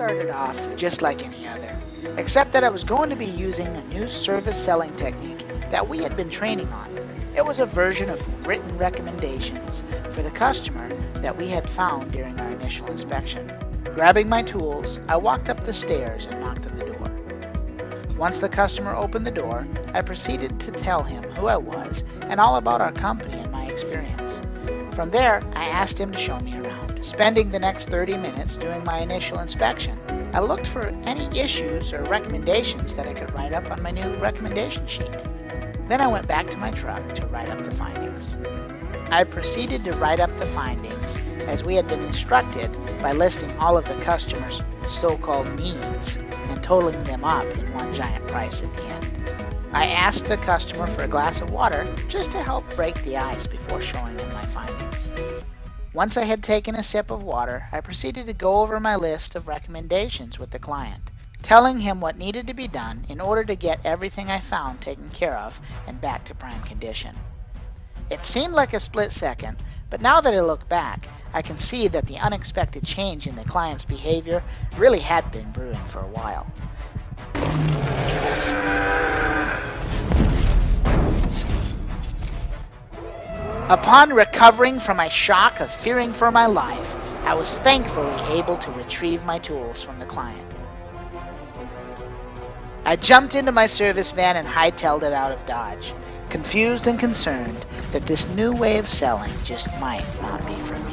started off just like any other, except that I was going to be using a new service selling technique that we had been training on. It was a version of written recommendations for the customer that we had found during our initial inspection. Grabbing my tools, I walked up the stairs and knocked on the door. Once the customer opened the door, I proceeded to tell him who I was and all about our company and my experience. From there, I asked him to show me around. Spending the next 30 minutes doing my initial inspection, I looked for any issues or recommendations that I could write up on my new recommendation sheet. Then I went back to my truck to write up the findings. I proceeded to write up the findings as we had been instructed by listing all of the customer's so-called needs and totaling them up in one giant price at the end. I asked the customer for a glass of water just to help break the ice before showing them my findings. Once I had taken a sip of water, I proceeded to go over my list of recommendations with the client, telling him what needed to be done in order to get everything I found taken care of and back to prime condition. It seemed like a split second, but now that I look back, I can see that the unexpected change in the client's behavior really had been brewing for a while. Upon recovering from my shock of fearing for my life, I was thankfully able to retrieve my tools from the client. I jumped into my service van and hightailed it out of Dodge, confused and concerned that this new way of selling just might not be for me.